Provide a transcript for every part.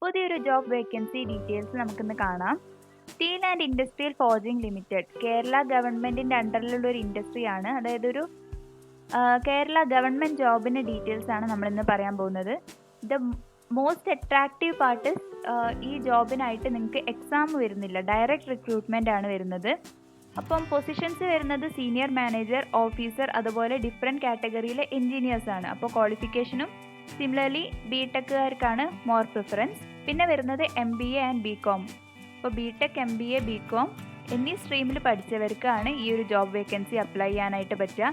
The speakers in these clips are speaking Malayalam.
പുതിയൊരു ജോബ് വേക്കൻസി ഡീറ്റെയിൽസ് നമുക്കിന്ന് കാണാം. Steel and industrial forging limited Kerala ഗവൺമെന്റിന്റെ അണ്ടറിലുള്ള ഒരു ഇൻഡസ്ട്രിയാണ്. അതായത് ഒരു കേരള ഗവൺമെന്റ് ജോബിന്റെ ഡീറ്റെയിൽസ് ആണ് നമ്മളിന്ന് പറയാൻ പോകുന്നത്. ദ മോസ്റ്റ് അട്രാക്റ്റീവ് പാർട്ട് ഈ ജോബിനായിട്ട് നിങ്ങൾക്ക് എക്സാം വരുന്നില്ല, ഡയറക്റ്റ് റിക്രൂട്ട്മെന്റ് ആണ് വരുന്നത്. അപ്പം പൊസിഷൻസ് വരുന്നത് സീനിയർ മാനേജർ, ഓഫീസർ, അതുപോലെ ഡിഫറെൻറ്റ് കാറ്റഗറിയിലെ എൻജിനീയേഴ്സ് ആണ്. അപ്പോൾ ക്വാളിഫിക്കേഷനും സിമിലർലി ബിടെക്കുകാർക്കാണ് മോർ പ്രിഫറൻസ്. പിന്നെ വരുന്നത് MBA ആൻഡ് BCom. അപ്പോൾ BTech, MBA, BCom എന്നീ സ്ട്രീമിൽ പഠിച്ചവർക്കാണ് ഈ ഒരു ജോബ് വേക്കൻസി അപ്ലൈ ചെയ്യാനായിട്ട് പറ്റുക.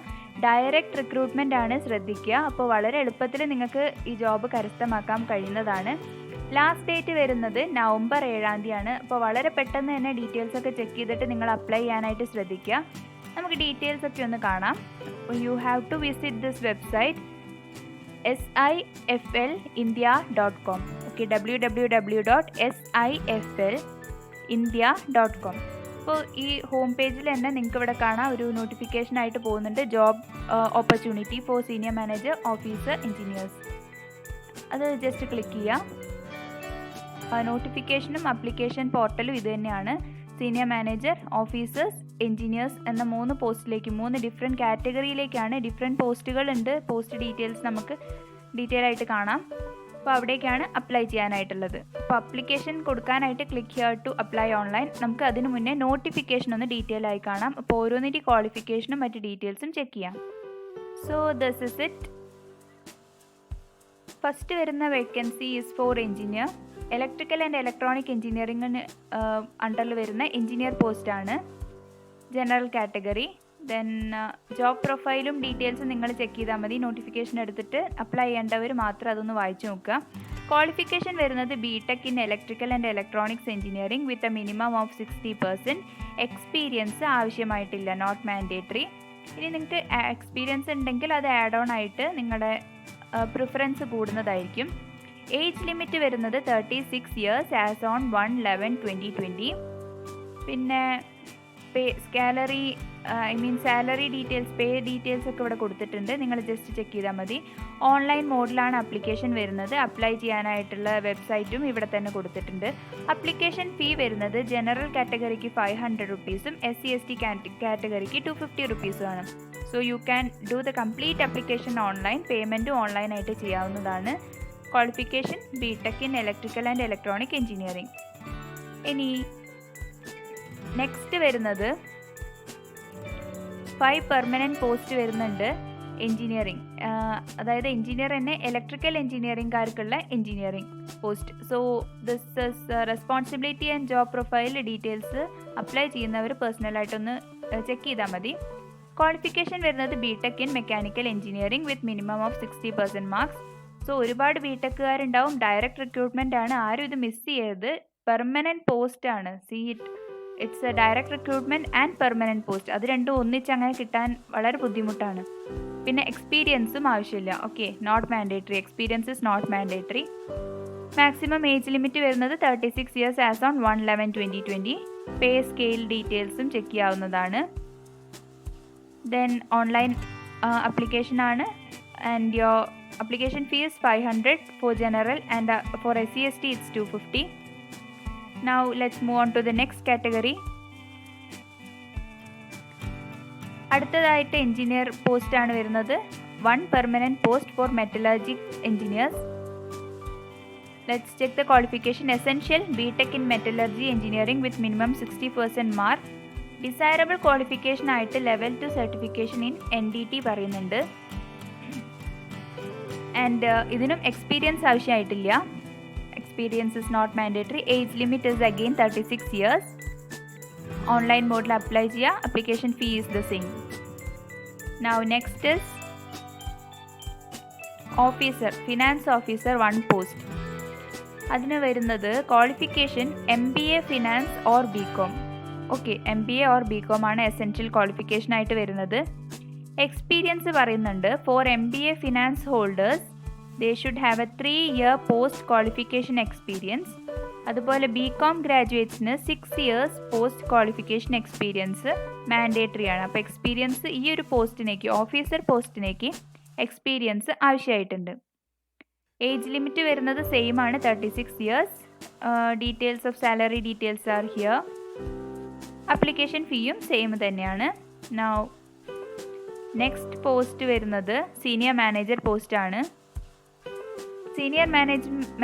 ഡയറക്റ്റ് റിക്രൂട്ട്മെൻ്റ് ആണ്, ശ്രദ്ധിക്കുക. അപ്പോൾ വളരെ എളുപ്പത്തിൽ നിങ്ങൾക്ക് ഈ ജോബ് കരസ്ഥമാക്കാൻ കഴിയുന്നതാണ്. ലാസ്റ്റ് ഡേറ്റ് വരുന്നത് November 7 അപ്പോൾ വളരെ പെട്ടെന്ന് തന്നെ ഡീറ്റെയിൽസ് ഒക്കെ ചെക്ക് ചെയ്തിട്ട് നിങ്ങൾ അപ്ലൈ ചെയ്യാനായിട്ട് ശ്രദ്ധിക്കുക. നമുക്ക് ഡീറ്റെയിൽസ് ഒക്കെ ഒന്ന് കാണാം. You have to visit this website siflindia.com. Okay, www.siflindia.com. അപ്പോൾ ഈ ഹോം പേജിൽ തന്നെ നിങ്ങൾക്ക് ഇവിടെ കാണാം, ഒരു നോട്ടിഫിക്കേഷൻ ആയിട്ട് പോകുന്നുണ്ട്, job opportunity for senior manager, officer, engineers. അത് ജസ്റ്റ് ക്ലിക്ക് ചെയ്യുക. നോട്ടിഫിക്കേഷനും അപ്ലിക്കേഷൻ പോർട്ടലും ഇത് തന്നെയാണ്. സീനിയർ മാനേജർ, ഓഫീസേഴ്സ്, എഞ്ചിനീയേഴ്സ് എന്ന 3 പോസ്റ്റിലേക്ക്, 3 ഡിഫറെൻറ്റ് കാറ്റഗറിയിലേക്കാണ്. ഡിഫറെൻറ്റ് പോസ്റ്റുകൾ ഉണ്ട്. പോസ്റ്റ് ഡീറ്റെയിൽസ് നമുക്ക് ഡീറ്റെയിൽ ആയിട്ട് കാണാം. അപ്പോൾ അവിടേക്കാണ് അപ്ലൈ ചെയ്യാനായിട്ടുള്ളത്. അപ്പോൾ അപ്ലിക്കേഷൻ കൊടുക്കാനായിട്ട് click here to apply online. നമുക്ക് അതിന് മുന്നേ നോട്ടിഫിക്കേഷൻ ഒന്ന് ഡീറ്റെയിൽ ആയി കാണാം. അപ്പോൾ ഓരോന്നിൻ്റെ ക്വാളിഫിക്കേഷനും മറ്റ് ഡീറ്റെയിൽസും ചെക്ക് ചെയ്യാം. So this is it. First വരുന്ന vacancy is for engineer. Electrical and electronic എഞ്ചിനീയറിംഗിന് അണ്ടറിൽ വരുന്ന എഞ്ചിനീയർ പോസ്റ്റാണ്, ജനറൽ കാറ്റഗറി. ദെൻ ജോബ് പ്രൊഫൈലും ഡീറ്റെയിൽസും നിങ്ങൾ ചെക്ക് ചെയ്താൽ മതി. നോട്ടിഫിക്കേഷൻ എടുത്തിട്ട് അപ്ലൈ ചെയ്യേണ്ടവർ മാത്രം അതൊന്ന് വായിച്ചു നോക്കുക. ക്വാളിഫിക്കേഷൻ വരുന്നത് BTech in electrical and electronics engineering with a minimum of 60%. Experience ആവശ്യമായിട്ടില്ല, നോട്ട് മാൻഡേറ്ററി. ഇനി നിങ്ങൾക്ക് എക്സ്പീരിയൻസ് ഉണ്ടെങ്കിൽ അത് ആഡ് ഓൺ ആയിട്ട് നിങ്ങളുടെ പ്രിഫറൻസ് കൂടുന്നതായിരിക്കും. ഏജ് ലിമിറ്റ് വരുന്നത് 36 years ആസ് ഓൺ 1/11/2020. പിന്നെ സാലറി ഡീറ്റെയിൽസ്, പേ ഡീറ്റെയിൽസ് ഒക്കെ ഇവിടെ കൊടുത്തിട്ടുണ്ട്, നിങ്ങൾ ജസ്റ്റ് ചെക്ക് ചെയ്താൽ മതി. ഓൺലൈൻ മോഡിലാണ് ആപ്ലിക്കേഷൻ വരുന്നത്. അപ്ലൈ ചെയ്യാനായിട്ടുള്ള വെബ്സൈറ്റും ഇവിടെ തന്നെ കൊടുത്തിട്ടുണ്ട്. ആപ്ലിക്കേഷൻ ഫീ വരുന്നത് ജനറൽ കാറ്റഗറിക്ക് 500 rupees-ഉം SC/ST കാറ്റഗറിക്ക് 250 rupees-ഉമാണ്. So you can do the complete application online. പേയ്മെൻറ്റും ഓൺലൈനായിട്ട് ചെയ്യാവുന്നതാണ്. Qualification BTech in electrical and electronic engineering. ഇനി നെക്സ്റ്റ് വരുന്നത് 5 പെർമനൻറ്റ് പോസ്റ്റ് വരുന്നുണ്ട് എഞ്ചിനീയറിംഗ്. അതായത് എഞ്ചിനീയർ തന്നെ, ഇലക്ട്രിക്കൽ എഞ്ചിനീയറിംഗുകാർക്കുള്ള engineering post. So this is responsibility and job profile details apply ചെയ്യുന്നവർ പേഴ്സണലായിട്ടൊന്ന് ചെക്ക് ചെയ്താൽ മതി. ക്വാളിഫിക്കേഷൻ വരുന്നത് BTech in mechanical engineering with minimum of 60% marks. So ഒരുപാട് BTechകാരുണ്ടാവും. ഡയറക്റ്റ് റിക്രൂട്ട്മെൻ്റ് ആണ്, ആരും ഇത് മിസ് ചെയ്യരുത്. പെർമനൻറ്റ് പോസ്റ്റ് ആണ്. It's A direct recruitment and permanent post. അത് രണ്ടും ഒന്നിച്ച് അങ്ങനെ കിട്ടാൻ വളരെ ബുദ്ധിമുട്ടാണ്. പിന്നെ എക്സ്പീരിയൻസും ആവശ്യമില്ല. Okay, not mandatory. Experience is not mandatory. Maximum age limit വരുന്നത് 36 years as on 1/11/2020. Pay scale ഡീറ്റെയിൽസും ചെക്ക് ചെയ്യാവുന്നതാണ്. ദെൻ ഓൺലൈൻ ആപ്ലിക്കേഷൻ ആണ്. And your application fee is 500 for general and for SC/ST it's 250. Now let's move on to the next category. അടുത്തതായിട്ട് എഞ്ചിനീയർ പോസ്റ്റ് ആണ് വരുന്നത്. 1 permanent post for metallurgy engineers. Let's check the qualification. Essential BTech in metallurgy engineering with minimum 60% mark. Desirable qualification ആയിട്ട് level 2 certification in NDT പറയുന്നുണ്ട്. ആൻഡ് ഇതിനും എക്സ്പീരിയൻസ് ആവശ്യമായിട്ടില്ല. Experience is not mandatory. Age limit is again 36 years. Online മോഡിൽ അപ്ലൈ ചെയ്യുക. Application fee is the same. Now next is officer, finance officer 1 post. അതിന് വരുന്നത് qualification MBA finance or BCom. Okay, MBA or BCom ആണ് എസെൻഷ്യൽ ക്വാളിഫിക്കേഷൻ ആയിട്ട് വരുന്നത്. എക്സ്പീരിയൻസ് പറയുന്നുണ്ട് for MBA finance holders they should have a 3-year post qualification experience. അതുപോലെ BCom ഗ്രാജുവേറ്റ്സിന് 6 years post qualification experience mandatory ആണ്. അപ്പോൾ എക്സ്പീരിയൻസ് ഈ ഒരു പോസ്റ്റിനേക്ക്, ഓഫീസർ പോസ്റ്റിനേക്ക് എക്സ്പീരിയൻസ് ആവശ്യമായിട്ടുണ്ട്. ഏജ് ലിമിറ്റ് വരുന്നത് സെയിം ആണ്, 36 years. Details of salary details are here. Application ഫീയും സെയിം തന്നെയാണ്. നൗ നെക്സ്റ്റ് പോസ്റ്റ് വരുന്നത് സീനിയർ മാനേജർ പോസ്റ്റാണ്. സീനിയർ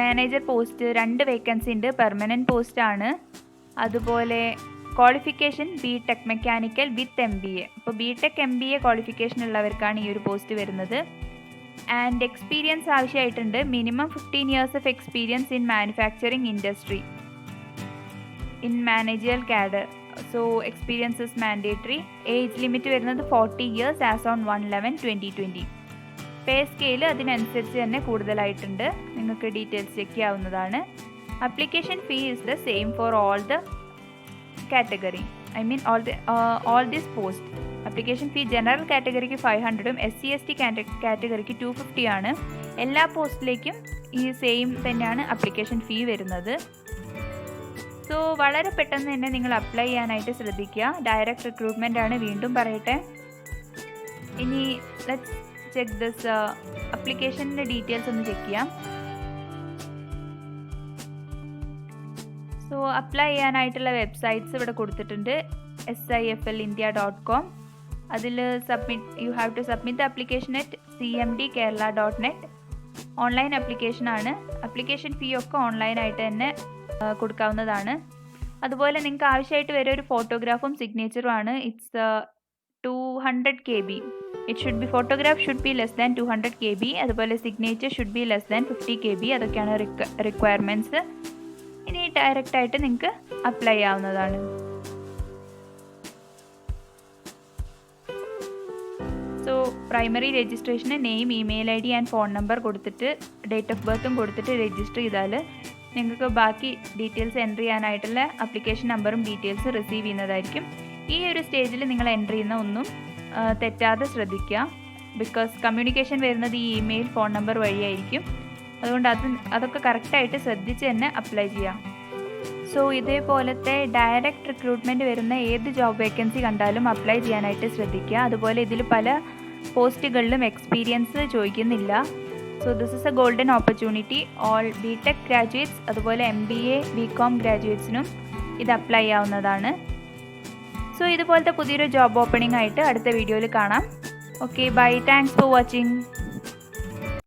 മാനേജർ പോസ്റ്റ് 2 വേക്കൻസി ഉണ്ട്, പെർമനൻറ്റ് പോസ്റ്റാണ്. അതുപോലെ qualification BTech mechanical with MBA. അപ്പോൾ BTech MBA ക്വാളിഫിക്കേഷൻ ഉള്ളവർക്കാണ് ഈ ഒരു പോസ്റ്റ് വരുന്നത്. ആൻഡ് എക്സ്പീരിയൻസ് ആവശ്യമായിട്ടുണ്ട്. Minimum 15 years of experience in manufacturing industry in managerial cadre. So experience is mandatory. Age limit വരുന്നത് 40 years as on 1/11/2020. Pay scale അതിനനുസരിച്ച് തന്നെ കൂടുതലായിട്ടുണ്ട്. നിങ്ങൾക്ക് ഡീറ്റെയിൽസ് ചെക്ക് ചെയ്യാവുന്നതാണ്. Application fee is the same for all the category. I mean all this post. Application fee general കാറ്റഗറിക്ക് 500ഉം SC/ST കാറ്റഗറിക്ക് 250 ആണ്. എല്ലാ പോസ്റ്റിലേക്കും ഈ സെയിം തന്നെയാണ് ആപ്ലിക്കേഷൻ ഫീ വരുന്നത്. സോ വളരെ പെട്ടെന്ന് തന്നെ നിങ്ങൾ അപ്ലൈ ചെയ്യാനായിട്ട് ശ്രദ്ധിക്കുക. ഡയറക്റ്റ് റിക്രൂട്ട്മെൻ്റ് ആണ്, വീണ്ടും പറയട്ടെ. ഇനി ലെറ്റ്സ് ചെക്ക് ദിസ് ആപ്ലിക്കേഷൻ്റെ ഡീറ്റെയിൽസ് ഒന്ന് ചെക്ക് ചെയ്യാം. സോ അപ്ലൈ ചെയ്യാനായിട്ടുള്ള വെബ്സൈറ്റ്സ് ഇവിടെ കൊടുത്തിട്ടുണ്ട്. siflindia.com. അതിൽ you have to submit the application at cmdkerala.net. Online ആപ്ലിക്കേഷനാണ്. ആപ്ലിക്കേഷൻ ഫീ ഒക്കെ ഓൺലൈനായിട്ട് തന്നെ കൊടുക്കാവുന്നതാണ്. അതുപോലെ നിങ്ങൾക്ക് ആവശ്യമായിട്ട് വരെ ഒരു ഫോട്ടോഗ്രാഫും സിഗ്നേച്ചറും ആണ്. It's 200 KB. Photograph should be less than 200 KB. അതുപോലെ signature should be less than 50 KB. അതൊക്കെയാണ് റിക്വയർമെൻറ്റ്സ്. ഇനി ഡയറക്റ്റായിട്ട് നിങ്ങൾക്ക് അപ്ലൈ ചെയ്യാവുന്നതാണ്. So primary registration name, email ID and phone number കൊടുത്തിട്ട് ഡേറ്റ് ഓഫ് ബർത്തും കൊടുത്തിട്ട് രജിസ്റ്റർ ചെയ്താൽ നിങ്ങൾക്ക് ബാക്കി ഡീറ്റെയിൽസ് എൻ്റർ ചെയ്യാനായിട്ടുള്ള ആപ്ലിക്കേഷൻ നമ്പറും ഡീറ്റെയിൽസ് റിസീവ് ചെയ്യുന്നതായിരിക്കും. ഈ ഒരു സ്റ്റേജിൽ നിങ്ങൾ എൻ്റർ ചെയ്യുന്ന ഒന്നും തെറ്റാതെ ശ്രദ്ധിക്കുക. ബിക്കോസ് കമ്മ്യൂണിക്കേഷൻ വരുന്നത് ഈ ഇമെയിൽ, ഫോൺ നമ്പർ വഴിയായിരിക്കും. അതുകൊണ്ട് അതൊക്കെ കറക്റ്റായിട്ട് ശ്രദ്ധിച്ച് തന്നെ അപ്ലൈ ചെയ്യാം. സോ ഇതേപോലത്തെ ഡയറക്റ്റ് റിക്രൂട്ട്മെൻറ്റ് വരുന്ന ഏത് ജോബ് വേക്കൻസി കണ്ടാലും അപ്ലൈ ചെയ്യാനായിട്ട് ശ്രദ്ധിക്കുക. അതുപോലെ ഇതിൽ പല പോസ്റ്റുകളിലും എക്സ്പീരിയൻസ് ചോദിക്കുന്നില്ല. So this is A golden opportunity. All BTech graduates അതുപോലെ MBA BCom ഗ്രാജുവേറ്റ്സിനും ഇത് അപ്ലൈ ചെയ്യാവുന്നതാണ്. സോ ഇതുപോലത്തെ പുതിയൊരു ജോബ് ഓപ്പണിംഗ് ആയിട്ട് അടുത്ത വീഡിയോയിൽ കാണാം. Okay, bye. Thanks for watching.